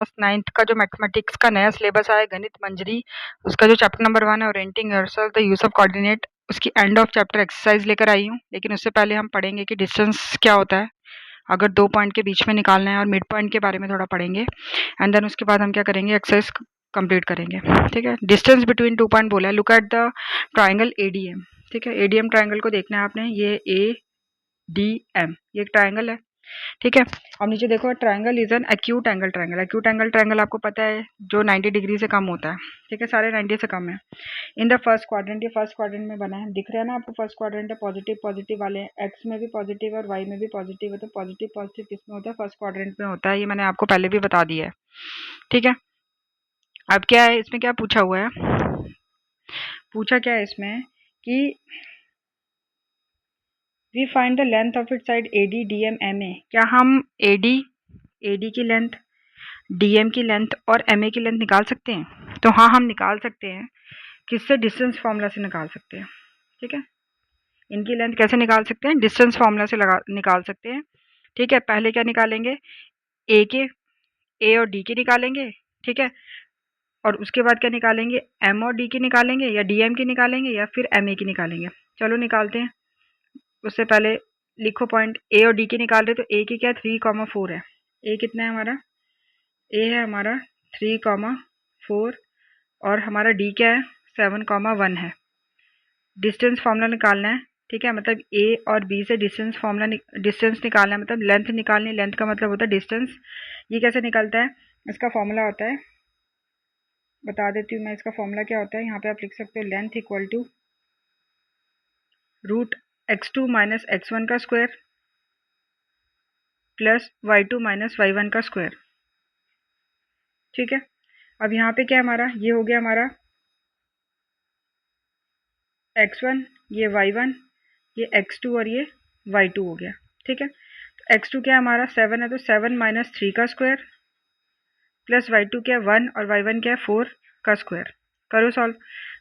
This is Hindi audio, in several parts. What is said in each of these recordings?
9th का जो मैथमेटिक्स का नया सिलेबस आया गणित मंजरी, उसका जो चैप्टर नंबर 1 है orienting yourself the use of coordinate, उसकी एंड ऑफ चैप्टर एक्सरसाइज लेकर आई हूँ। लेकिन उससे पहले हम पढ़ेंगे कि डिस्टेंस क्या होता है, अगर 2 पॉइंट के बीच में निकालना है, और मिड पॉइंट के बारे में थोड़ा पढ़ेंगे। एंड देन उसके बाद हम क्या करेंगे, एक्सरसाइज कंप्लीट करेंगे। ठीक है, डिस्टेंस बिटवीन 2 पॉइंट बोला है। Look at the triangle ADM. ठीक है, एडीएम ट्राइंगल को देखना है आपने, ये ए डी एम, ये एक ट्राइंगल है। ठीक है, अब नीचे देखो, triangle is an acute angle triangle. Acute angle triangle आपको पता है जो 90 डिग्री से कम होता है। ठीक है, सारे 90 से कम है। इन द फर्स्ट क्वाड्रेंट, ये फर्स्ट क्वाड्रेंट में बना है, दिख रहा है ना आपको, फर्स्ट क्वाड्रेंट है, पॉजिटिव पॉजिटिव वाले हैं, एक्स में भी पॉजिटिव है और वाई में भी पॉजिटिव है। तो पॉजिटिव पॉजिटिव किसमें होता है, फर्स्ट क्वाड्रेंट में होता है। ये मैंने आपको पहले भी बता दिया है। ठीक है, अब क्या है इसमें, क्या पूछा हुआ है, पूछा क्या है इसमें कि we find the length of it side A D D M M A. क्या हम ए डी की लेंथ, डीएम की लेंथ और एमए की लेंथ निकाल सकते हैं? तो हाँ, हम निकाल सकते हैं। किससे? डिस्टेंस फार्मूला से निकाल सकते हैं। ठीक है, इनकी लेंथ कैसे निकाल सकते हैं? डिस्टेंस फार्मूला से निकाल सकते हैं। ठीक है, पहले क्या निकालेंगे, ए के, ए और डी के निकालेंगे। ठीक है, और उसके बाद क्या निकालेंगे, एम और डी की निकालेंगे, या डीएम की निकालेंगे, या फिर एमए की निकालेंगे। चलो निकालते हैं। उससे पहले लिखो पॉइंट, ए और डी की निकाल रहे, तो ए की क्या 3,4 है। ए कितना है हमारा, ए है हमारा 3,4, और हमारा डी क्या है 7,1 है। डिस्टेंस फार्मूला निकालना है। ठीक है, मतलब ए और बी से डिस्टेंस निकालना है, मतलब लेंथ निकालनी है। लेंथ का मतलब होता है डिस्टेंस। ये कैसे निकलता है, इसका फॉर्मूला होता है, बता देती हूँ मैं, इसका फॉर्मूला क्या होता है। यहाँ पे आप लिख सकते हो length equal to root x2 minus x1 का square plus y2 minus y1 का स्क्वायर। ठीक है, अब यहाँ पे क्या हमारा, ये हो गया हमारा x1, ये y1, ये x2 और ये y2 हो गया। ठीक है, तो x2 क्या हमारा 7 है, तो 7 माइनस 3 का स्क्वायर प्लस y2 क्या 1 और y1 क्या 4 का स्क्वायर। करो सॉल्व।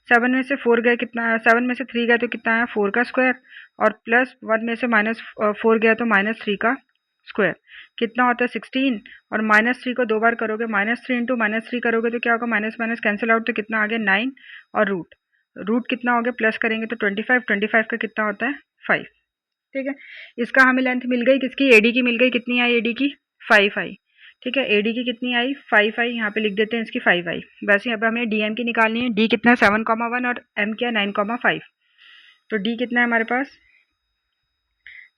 7 में से 4 गया, कितना, 7 में से 3 गया तो कितना है 4 का स्क्वायर, और प्लस 1 में से माइनस 4 गया तो माइनस 3 का स्क्वायर। कितना होता है 16, और माइनस 3 को 2 बार करोगे, -3 इंटू -3 करोगे तो क्या होगा, माइनस माइनस कैंसिल आउट, तो कितना आ गया 9, और रूट कितना हो गया, प्लस करेंगे तो 25, 25 का कितना होता है 5। ठीक है, इसका हमें लेंथ मिल गई, किसकी, एडी की मिल गई। कितनी आई एडी की, 5 आई। ठीक है, एडी की कितनी आई, 5 आई। यहाँ पे लिख देते हैं इसकी 5 आई। वैसे अब हमें डीएम की निकालनी है। डी कितना है 7,1 और एम क्या 9,5। तो डी कितना है हमारे पास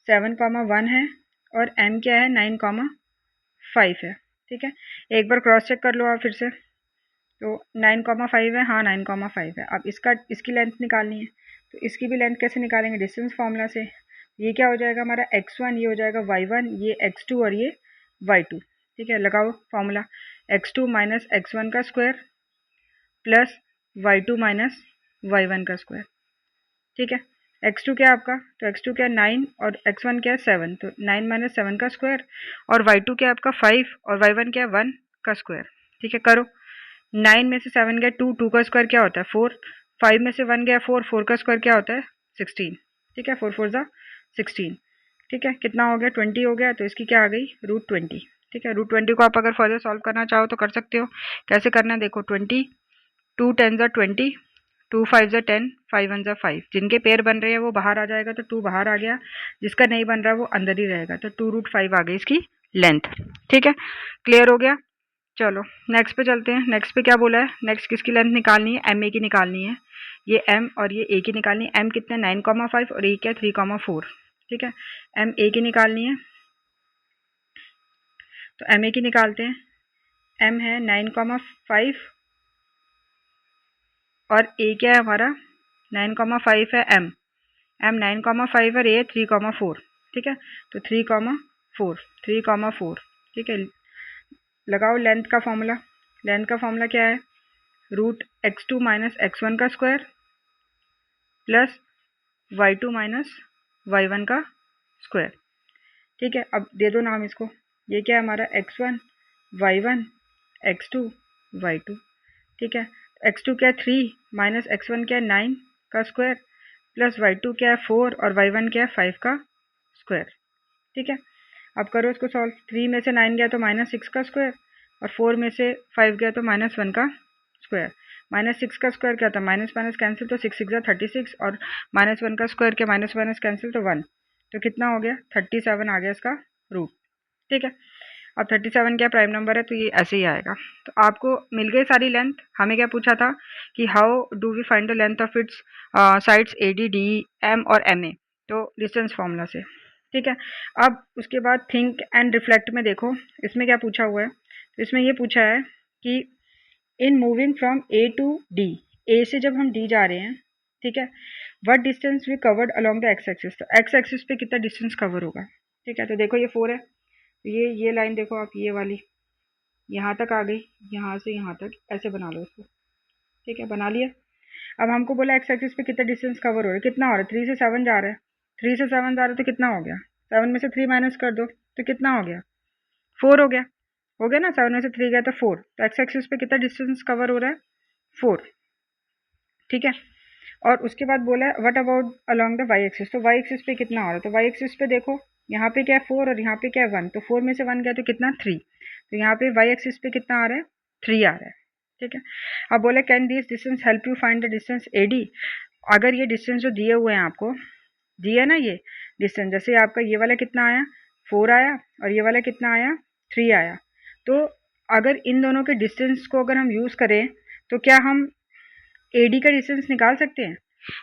7,1 है, और एम क्या है 9,5 है। ठीक है, एक बार क्रॉस चेक कर लो आप फिर से, तो 9,5 है, हाँ 9,5 है। अब इसकी लेंथ निकालनी है, तो इसकी भी लेंथ कैसे निकालेंगे, डिस्टेंस फार्मूला से। ये क्या हो जाएगा हमारा x1, ये हो जाएगा y1, ये x2 और ये y2। ठीक है, लगाओ फार्मूला, x2 माइनस x1 का square plus y2 minus y1 का स्क्वायर। ठीक है, x2 क्या है आपका, तो x2 क्या है 9 और x1 क्या है 7, तो 9 माइनस 7 का स्क्वायर, और y2 क्या है आपका 5 और y1 क्या है 1 का स्क्वायर। ठीक है, करो। 9 में से 7 गया 2, 2 का स्क्वायर क्या होता है 4, 5 में से 1 गया 4, 4 का स्क्वायर क्या होता है 16। ठीक है, 4 4 ज़ा 16। ठीक है, कितना हो गया 20 हो गया, तो इसकी क्या आ गई √20। ठीक है, √20 को आप अगर फर्दर सॉल्व करना चाहो तो कर सकते हो। कैसे करना है देखो, 20, 2 10 ज़ा 20, 2 5 ज़ा 10, 5 1 ज़ा 5। जिनके पेयर बन रहे हैं वो बाहर आ जाएगा, तो 2 बाहर आ गया। जिसका नहीं बन रहा वो अंदर ही रहेगा, तो 2√5 आ गई इसकी लेंथ। ठीक है, क्लियर हो गया। चलो नेक्स्ट पे चलते हैं। नेक्स्ट पे क्या बोला है, नेक्स्ट किसकी लेंथ निकालनी है, एम ए की निकालनी है। ये एम और ये ए की निकालनी है। एम कितना 9,5 और ए क्या 3,4। ठीक है, एम ए की निकालनी है, तो एम ए की निकालते हैं। एम है 9,5 और ए क्या है हमारा 9,5 है। एम 9,5 और ए 3,4। ठीक है, तो 3,4, 3,4। ठीक है, लगाओ लेंथ का फॉर्मूला। लेंथ का फॉर्मूला क्या है, √x2 माइनस x1 का square plus y2 minus y1 का स्क्वायर। ठीक है, अब दे दो नाम इसको। ये क्या है हमारा x1, y1, x2, y2। ठीक है, x2 क्या है 3 माइनस x1 क्या है 9 का स्क्वायर प्लस y2 क्या है 4 और y1 क्या है 5 का स्क्वायर। ठीक है, अब करो इसको सॉल्व। 3 में से 9 गया तो -6 का स्क्वायर, और 4 में से 5 गया तो -1 का स्क्वायर। -6 का स्क्वायर क्या था, माइनस माइनस कैंसिल, तो 6 6 36 और -1 का स्क्वायर क्या, माइनस माइनस कैंसिल तो 1, तो कितना हो गया 37 आ गया इसका रूट। ठीक है, अब 37 क्या प्राइम नंबर है, तो ये ऐसे ही आएगा। तो आपको मिल गई सारी लेंथ। हमें क्या पूछा था कि how do we find the length of its sides AD, DE, M और MA, तो डिस्टेंस फॉर्मूला से। ठीक है, अब उसके बाद थिंक एंड रिफ्लेक्ट में देखो इसमें क्या पूछा हुआ है। तो इसमें ये पूछा है कि in moving from A to D, A से जब हम D जा रहे हैं, ठीक है, what distance we covered along the X axis, तो एक्स एक्सिस पे कितना डिस्टेंस कवर होगा। ठीक है, तो देखो ये 4 है, ये लाइन देखो आप, ये वाली यहाँ तक आ गई, यहाँ से यहाँ तक ऐसे बना लो इसको। ठीक है, बना लिया। अब हमको बोला एक्स एक्सिस पे कितना डिस्टेंस कवर हो रहा है, कितना हो रहा है, 3 से 7 जा रहा है, 3 से 7 जा रहा है तो कितना हो गया, 7 में से 3 माइनस कर दो तो कितना हो गया, 4 हो गया। हो गया ना, 7 में से 3 गया तो 4, तो एक्स एक्सिस पे कितना डिस्टेंस कवर हो रहा है, 4। ठीक है, और उसके बाद बोला है what about along the Y axis, तो वाई एक्सिस पे कितना हो रहा है, तो वाई एक्सिस पे देखो यहाँ पे क्या है 4 और यहाँ पे क्या है 1, तो 4 में से 1 गया तो कितना 3, तो यहाँ पे वाई एक्सिस पे कितना आ रहा है 3 आ रहा है। ठीक है, अब बोले can this distance help you find the distance AD, अगर ये डिस्टेंस जो दिए हुए हैं आपको, दिया ना ये डिस्टेंस, जैसे आपका ये वाला कितना आया 4 आया और ये वाला कितना आया 3 आया, तो अगर इन दोनों के डिस्टेंस को अगर हम यूज़ करें तो क्या हम AD का डिस्टेंस निकाल सकते हैं।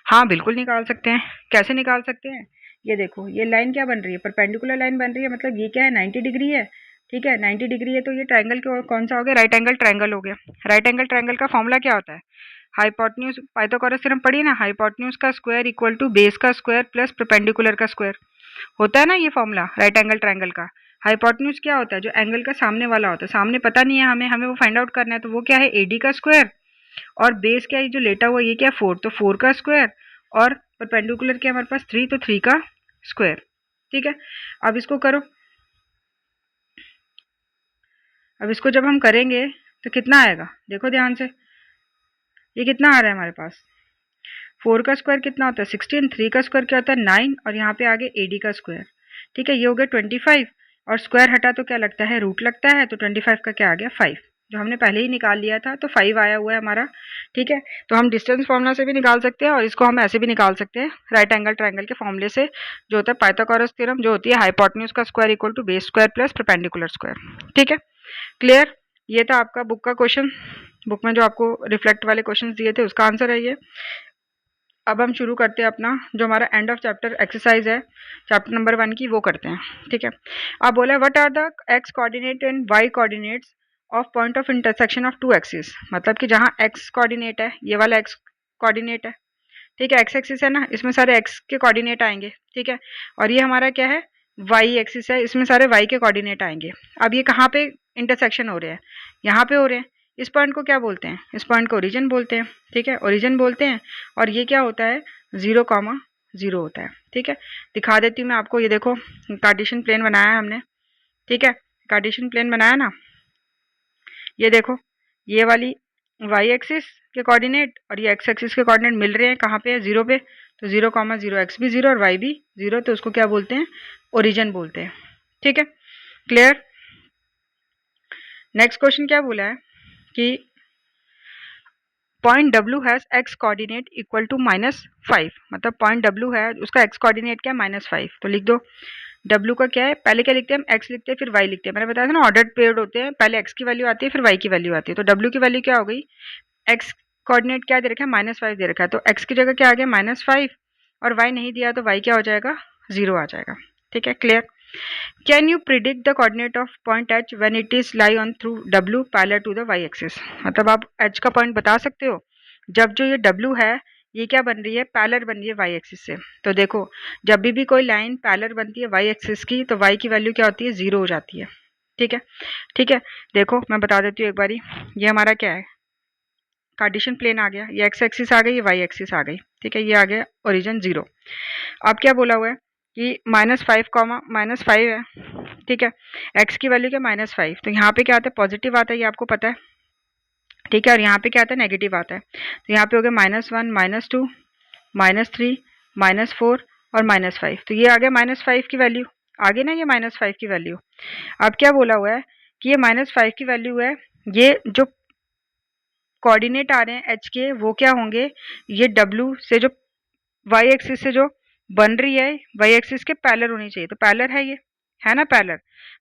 हाँ बिल्कुल निकाल सकते हैं। कैसे निकाल सकते हैं, ये देखो ये लाइन क्या बन रही है, परपेंडिकुलर लाइन बन रही है, मतलब ये क्या है 90 डिग्री है। ठीक है, 90 डिग्री है तो ये ट्रायंगल कौन सा हो गया, राइट एंगल ट्रायंगल हो गया। राइट एंगल ट्रायंगल का फॉर्मूला क्या होता है, हाइपोटेन्यूज, पाइथागोरस थ्योरम पढ़ी ना, हाइपोटेन्यूज का स्क्वायर इक्वल टू बेस का स्क्वायर प्लस परपेंडिकुलर का स्क्वायर, होता है ना ये फॉर्मूला राइट एंगल ट्रायंगल का। हाइपोटेन्यूज क्या होता है, जो एंगल का सामने वाला होता है, सामने पता नहीं है हमें, हमें वो फाइंड आउट करना है, तो वो क्या है AD का स्क्वायर, और बेस क्या है जो लेटा हुआ ये क्या 4, तो 4 का स्क्वायर, और परपेंडिकुलर क्या हमारे पास 3, तो 3 का स्क्वायर। ठीक है, अब इसको करो, अब इसको जब हम करेंगे तो कितना आएगा, देखो ध्यान से, ये कितना आ रहा है हमारे पास, 4 का स्क्वायर कितना होता है 16, 3 का स्क्वायर क्या होता है 9, और यहाँ पे आगे AD का स्क्वायर। ठीक है, ये हो गया 25, और स्क्वायर हटा तो क्या लगता है रूट लगता है, तो 25 का क्या आ गया 5, जो हमने पहले ही निकाल लिया था, तो 5 आया हुआ है हमारा। ठीक है, तो हम डिस्टेंस फॉर्मूला से भी निकाल सकते हैं और इसको हम ऐसे भी निकाल सकते हैं राइट एंगल ट्रायंगल के फॉर्मूले से, जो होता है पाइथागोरस थ्योरम, जो होती है हाइपोटेन्यूज का square equal to base square plus perpendicular square. ठीक है, क्लियर। ये था आपका बुक का क्वेश्चन, बुक में जो आपको रिफ्लेक्ट वाले क्वेश्चन दिए थे उसका आंसर है ये। अब हम शुरू करते हैं अपना जो हमारा एंड ऑफ चैप्टर एक्सरसाइज है चैप्टर नंबर 1 की, वो करते हैं। ठीक है, अब बोला what are the x coordinate and y coordinates of point of intersection of two axis, मतलब कि जहाँ एक्स कोऑर्डिनेट है, ये वाला एक्स कोऑर्डिनेट है, ठीक है, एक्स एक्सिस है ना, इसमें सारे एक्स के कोऑर्डिनेट आएंगे। ठीक है, और ये हमारा क्या है वाई एक्सिस है, इसमें सारे वाई के कोऑर्डिनेट आएंगे। अब ये कहाँ पे इंटरसेक्शन हो रहे हैं, यहाँ पे हो रहे हैं। इस पॉइंट को क्या बोलते हैं, इस पॉइंट को ओरिजिन बोलते हैं। ठीक है, ओरिजिन बोलते हैं, और ये क्या होता है 0,0 होता है। ठीक है, दिखा देती हूँ मैं आपको, ये देखो कार्टेशियन प्लेन बनाया है हमने। ठीक है, कार्टेशियन प्लेन बनाया ना, ये देखो ये वाली वाई एक्सिस के कोऑर्डिनेट और ये एक्स एक्सिस के कोऑर्डिनेट मिल रहे हैं कहाँ पे, 0 पे, तो 0,0 एक्स भी 0 और वाई भी 0, तो उसको क्या बोलते हैं ओरिजिन बोलते हैं। ठीक है, क्लियर। नेक्स्ट क्वेश्चन क्या बोला है कि point W has x coordinate equal to -5, मतलब पॉइंट W है उसका एक्स कोऑर्डिनेट क्या है -5, तो लिख दो W का क्या है, पहले क्या लिखते हैं हम x लिखते हैं फिर y लिखते हैं, मैंने बताया था ना ऑर्डर्ड पेयर्ड होते हैं, पहले x की वैल्यू आती है फिर y की वैल्यू आती है, तो W की वैल्यू क्या हो गई, x कोऑर्डिनेट क्या दे रखा है -5 दे रखा है, तो x की जगह क्या आ गया -5, और y नहीं दिया तो y क्या हो जाएगा 0 आ जाएगा। ठीक है, clear. Can you predict the coordinate of point h when it is lie on through W parallel to the y axis, मतलब आप h का पॉइंट बता सकते हो जब जो ये W है ये क्या बन रही है पैरेलल बन रही है y एक्सिस से। तो देखो जब भी कोई लाइन पैरेलल बनती है y एक्सिस की तो y की वैल्यू क्या होती है 0 हो जाती है। ठीक है, ठीक है, देखो मैं बता देती हूँ एक बारी, ये हमारा क्या है कार्टेशियन प्लेन आ गया, ये x एक्सिस आ गई, ये y एक्सिस आ गई। ठीक है, ये आ गया ओरिजिन 0। अब क्या बोला हुआ है कि -5 है। ठीक है, x की वैल्यू क्या -5, तो यहाँ पे क्या आता है पॉजिटिव आता है, ये आपको पता है। ठीक है, और यहाँ पे क्या आता है नेगेटिव आता है, तो यहाँ पे हो गया -1 -2 -3 -4 और -5, तो ये आ गया -5 की वैल्यू, आ गई ना ये -5 की वैल्यू। अब क्या बोला हुआ है कि ये -5 की वैल्यू है, ये जो कोऑर्डिनेट आ रहे हैं एच के वो क्या होंगे, ये डब्ल्यू से जो वाई एक्सिस से जो बन रही है वाई एक्सिस के पैरेलल होनी चाहिए, तो पैरेलल है ना पैरेलल,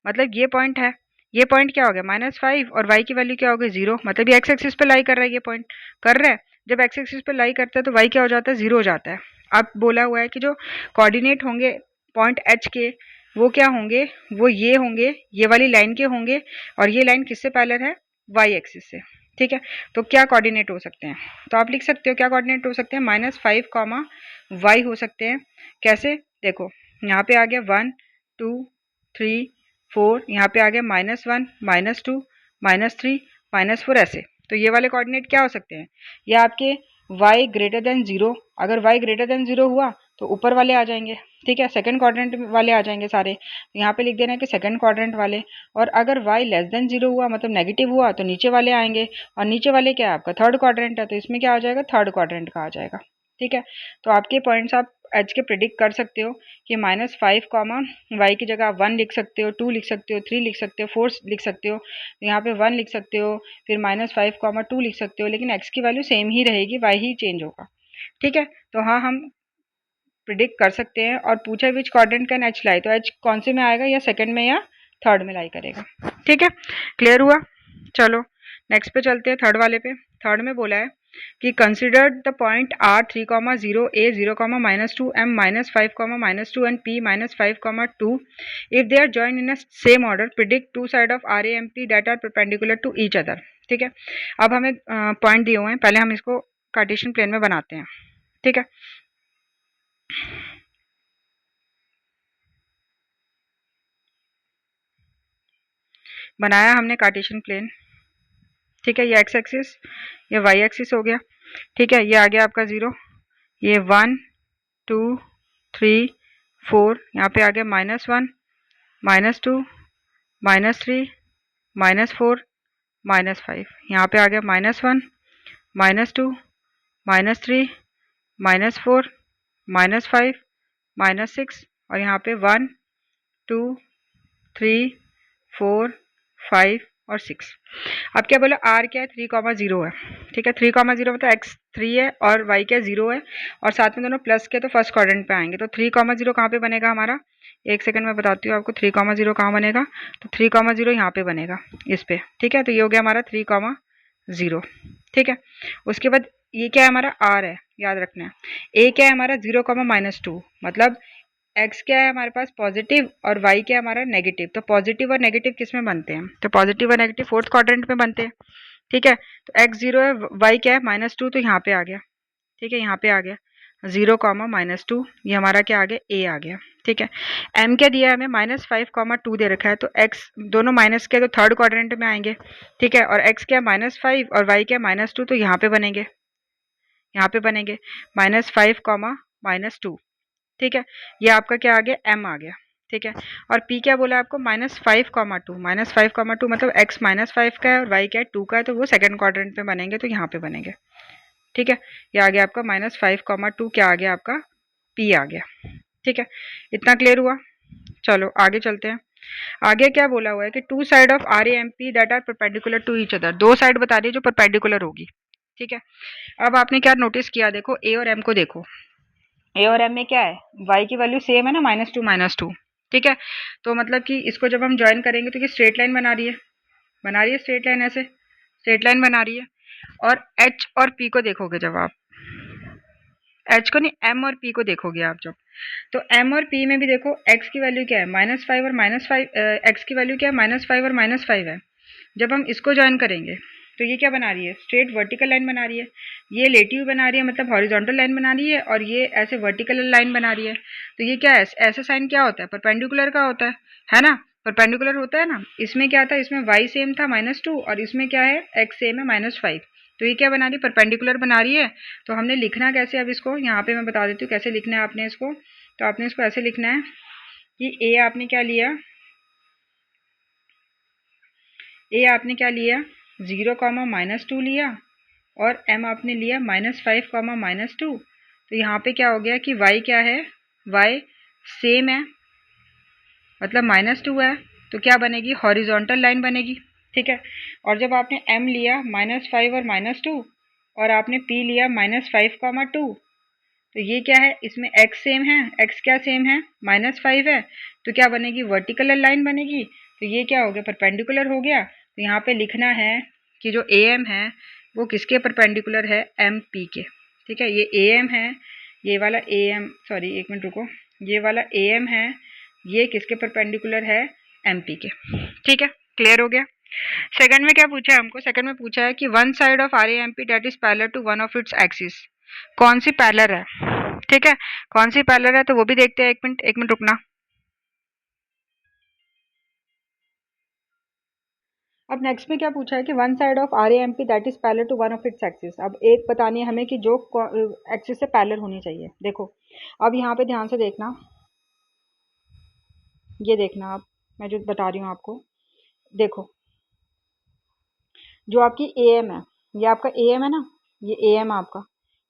मतलब ये पॉइंट है, ये पॉइंट क्या हो गया -5 और y की वैल्यू क्या हो गई 0, मतलब ये एक्स एक्सिस पे लाई कर रहा है, ये पॉइंट कर रहा है। जब एक्स एक्सिस पे लाई करता है तो y क्या हो जाता है 0 हो जाता है। अब बोला हुआ है कि जो कोऑर्डिनेट होंगे पॉइंट h के वो क्या होंगे, वो ये होंगे, ये वाली लाइन के होंगे, और ये लाइन किससे पैरेलल है, y एक्सिस से, ठीक है। तो क्या कोऑर्डिनेट हो सकते हैं, तो आप लिख सकते हो क्या कोऑर्डिनेट हो सकते हैं, -5 y हो सकते हैं। कैसे, देखो यहाँ पे आ गया 1 2 3 4, यहाँ पे आ गया -1 -2 -3 -4 ऐसे, तो ये वाले कोऑर्डिनेट क्या हो सकते हैं, ये आपके y ग्रेटर देन 0, अगर y ग्रेटर देन 0 हुआ तो ऊपर वाले आ जाएंगे, ठीक है, सेकंड क्वाड्रेंट वाले आ जाएंगे सारे, तो यहाँ पे लिख देना है कि सेकंड क्वाड्रेंट वाले, और अगर y लेस देन 0 हुआ मतलब नेगेटिव हुआ तो नीचे वाले आएंगे, और नीचे वाले क्या है आपका थर्ड क्वाड्रेंट है, तो इसमें क्या आ जाएगा, थर्ड क्वाड्रेंट का आ जाएगा, ठीक है। तो आपके पॉइंट्स आप एच के प्रिडिक्ट कर सकते हो कि -5 y की जगह आप 1 लिख सकते हो, 2 लिख सकते हो, 3 लिख सकते हो, 4 लिख सकते हो, तो यहाँ पे 1 लिख सकते हो, फिर -5 2 लिख सकते हो, लेकिन x की वैल्यू सेम ही रहेगी, y ही चेंज होगा, ठीक है। तो हाँ, हम प्रिडिक्ट कर सकते हैं। और पूछा विच क्वाड्रेंट कैन एच लाई, तो एच कौन से में आएगा, या सेकंड में या थर्ड में लाई करेगा, ठीक है, क्लियर हुआ। चलो नेक्स्ट पे चलते हैं, थर्ड वाले पे। थर्ड में बोला है कि consider the point R 3,0 a 0,-2 m -5, -2 and p -5, 2 if they are joined in a same order predict two side of RAMP that are perpendicular to each other, ठीक है। अब हमें पॉइंट दिए हुए हैं, पहले हम इसको कार्टेशियन प्लेन में बनाते हैं, ठीक है। बनाया हमने कार्टेशियन प्लेन, ठीक है, ये एक्स एक्सिस, ये वाई एक्सिस हो गया, ठीक है, ये आ गया आपका 0, ये 1 2 3 4, यहाँ पे आ गया -1 -2 -3 -4 -5, यहाँ पे आ गया -1 -2 -3 -4 -5 -6, और यहाँ पे 1 2 3 4 5 और 6। अब क्या बोला, आर क्या है 3,0 है, ठीक है, 3,0 मतलब एक्स 3 है और वाई क्या 0 है, और साथ में दोनों प्लस के तो फर्स्ट क्वाड्रेंट पे आएंगे, तो 3,0 कहाँ पे बनेगा हमारा, एक सेकंड में बताती हूँ आपको 3,0 कहाँ बनेगा, तो 3,0 यहाँ पे बनेगा इस पे, ठीक है। तो ये हो गया हमारा 3,0, ठीक है। उसके बाद ये क्या है हमारा आर है, याद रखना है। ए क्या है हमारा 0,-2, मतलब एक्स क्या है हमारे पास पॉजिटिव और वाई क्या है हमारा नेगेटिव, तो पॉजिटिव और नेगेटिव किस में बनते हैं, तो पॉजिटिव और नेगेटिव फोर्थ क्वाड्रेंट में बनते हैं, ठीक है। तो एक्स 0 है, वाई क्या है -2, तो यहाँ पे आ गया, ठीक है, यहाँ पे आ गया 0, -2, ये हमारा क्या आ गया, ए आ गया, ठीक है। एम क्या दिया है हमें, -5, 2 दे रखा है, तो एक्स दोनों माइनस के तो थर्ड क्वाड्रेंट में आएंगे, ठीक है, और एक्स क्या -5 और वाई क्या -2, तो यहाँ पे बनेंगे, यहाँ पे बनेंगे -5, -2, ठीक है। ये आपका क्या आ गया, एम आ गया, ठीक है। और पी क्या बोला आपको, -5, 2, -5, 2 मतलब एक्स -5 का है और वाई क्या है 2 का है, तो वो सेकंड क्वाड्रेंट में बनेंगे, तो यहाँ पे बनेंगे, ठीक है। ये आ गया आपका -5, 2 क्या आ गया आपका, पी आ गया, ठीक है। इतना क्लियर हुआ। चलो आगे चलते हैं। आगे क्या बोला हुआ है कि two side of R A M P that are perpendicular to each other, दो साइड बता रही है जो परपेंडिकुलर होगी, ठीक है। अब आपने क्या नोटिस किया, देखो ए और एम को देखो, ए और एम में क्या है, y की वैल्यू सेम है ना, -2, ठीक है। तो मतलब कि इसको जब हम ज्वाइन करेंगे तो ये स्ट्रेट लाइन बना रही है स्ट्रेट लाइन, ऐसे स्ट्रेट लाइन बना रही है। और h और p को देखोगे जब आप, h को नहीं m और p को देखोगे आप जब, तो m और p में भी देखो x की वैल्यू क्या है, -5 और -5, x की वैल्यू क्या है, -5 और -5 है। जब हम इसको ज्वाइन करेंगे तो ये क्या बना रही है, स्ट्रेट वर्टिकल लाइन बना रही है, ये लेटिव बना रही है मतलब हॉरिजॉन्टल लाइन बना रही है, और ये ऐसे वर्टिकल लाइन बना रही है। तो ये क्या है, ऐसा साइन क्या होता है, परपेंडिकुलर का होता है ना, परपेंडिकुलर होता है ना। इसमें क्या था, इसमें y सेम था -2, और इसमें क्या है x सेम है -5, तो ये क्या बना रही है, परपेंडिकुलर बना रही है। तो हमने लिखना कैसे, अब इसको यहाँ पे मैं बता देती हूँ कैसे लिखना है आपने इसको। तो आपने इसको ऐसे लिखना है कि ए आपने क्या लिया, ए आपने क्या लिया 0, -2 लिया, और m आपने लिया -5, -2। तो यहाँ पे क्या हो गया कि y क्या है, y सेम है मतलब -2 है, तो क्या बनेगी, हॉरिजॉन्टल लाइन बनेगी, ठीक है। और जब आपने m लिया -5 और -2 और आपने p लिया -5, 2, तो ये क्या है, इसमें x सेम है, x क्या सेम है, -5 है, तो क्या बनेगी, वर्टिकल लाइन बनेगी। तो ये क्या हो गया, परपेंडिकुलर हो गया। तो यहाँ पे लिखना है कि जो AM है वो किसके परपेंडिकुलर है, MP के, ठीक है। ये AM है, ये वाला AM, सॉरी एक मिनट रुको, ये वाला AM है, ये किसके परपेंडिकुलर है, MP के, ठीक है। क्लियर हो गया। सेकंड में क्या पूछा है हमको, सेकंड में पूछा है कि one side of RAMP that is parallel to one of its axis, कौन सी पैरेलल है, ठीक है, कौन सी पैरेलल है, तो वो भी देखते हैं। एक मिनट रुकना। अब नेक्स्ट में क्या पूछा है कि one side of RAMP that is parallel to one of its axis. अब एक बतानी है हमें कि जो एक्सिस से पैरेलल होनी चाहिए। देखो अब यहाँ पे ध्यान से देखना, ये देखना आप, मैं जो बता रही हूँ आपको, देखो जो आपकी AM है, ये आपका AM है ना, ये AM है आपका,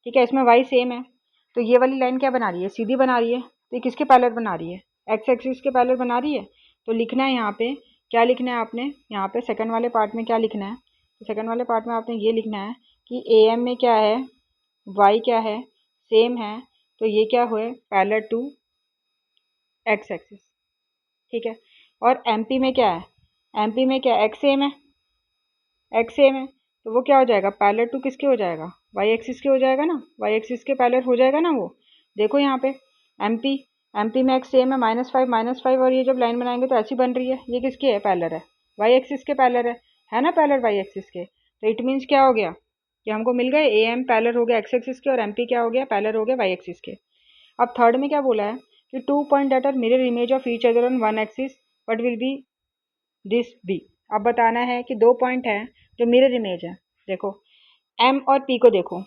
ठीक है। इसमें y सेम है, तो ये वाली लाइन क्या बना रही है, सीधी बना रही है। तो ये किसके पैरेलल बना रही है, x एक्सिस के पैरेलल बना रही है। तो लिखना है यहाँ पे, क्या लिखना है आपने, यहाँ पे सेकंड वाले पार्ट में क्या लिखना है, तो सेकंड वाले पार्ट में आपने ये लिखना है कि AM में क्या है, y क्या है, सेम है, तो ये क्या हुए, पैरेलल टू x एक्सिस, ठीक है। और MP में क्या है, MP में क्या, x सेम है, एक्स सेम है, तो वो क्या हो जाएगा, पैरेलल टू किसके हो जाएगा, वाई एक्सिस के हो जाएगा ना, वाई एक्सिस के पैरेलल हो जाएगा ना वो। देखो यहाँ पे एमपी, एमपी में एक्स सेम है, -5 और ये जब लाइन बनाएंगे तो ऐसी बन रही है, ये किसकी है, पैरेलल है, वाई एक्सिस के पैरेलल है ना, पैरेलल वाई एक्सिस के। तो इट मीन्स क्या हो गया कि हमको मिल गए ए एम पैरेलल हो गया एक्स एक्सिस के और एम पी क्या हो गया, पैरेलल हो गया वाई एक्सिस के। अब थर्ड में क्या बोला है कि two point that are mirror image of each other on one axis what will be this be. अब बताना है कि दो पॉइंट हैं जो मिरर इमेज है। देखो m और p को देखो,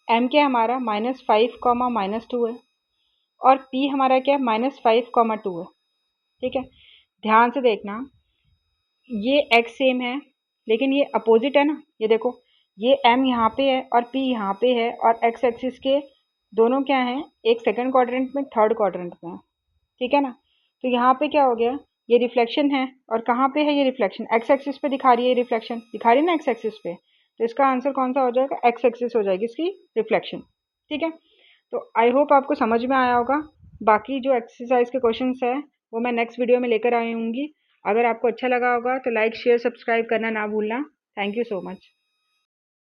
m क्या हमारा -5, -2 है और p हमारा क्या -5, 2 है, ठीक है। ध्यान से देखना, ये x सेम है लेकिन ये अपोजिट है ना, ये देखो ये m यहाँ पे है और p यहाँ पे है और x एक्सिस के दोनों क्या हैं, एक सेकंड क्वाड्रेंट में, थर्ड क्वाड्रेंट में, ठीक है ना। तो यहाँ पे क्या हो गया, ये रिफ्लेक्शन है और कहाँ पे है ये रिफ्लेक्शन, एक्स एक्सिस पे दिखा रही है, रिफ्लेक्शन दिखा रही है ना एक्स एक्सिस पे। तो इसका आंसर कौन सा हो जाएगा, एक्स एक्सिस हो जाएगी इसकी रिफ्लेक्शन, ठीक है। तो आई होप आपको समझ में आया होगा। बाकी जो एक्सरसाइज के क्वेश्चंस है वो मैं नेक्स्ट वीडियो में लेकर आई हूँगी। अगर आपको अच्छा लगा होगा तो लाइक शेयर सब्सक्राइब करना ना भूलना। Thank you so much.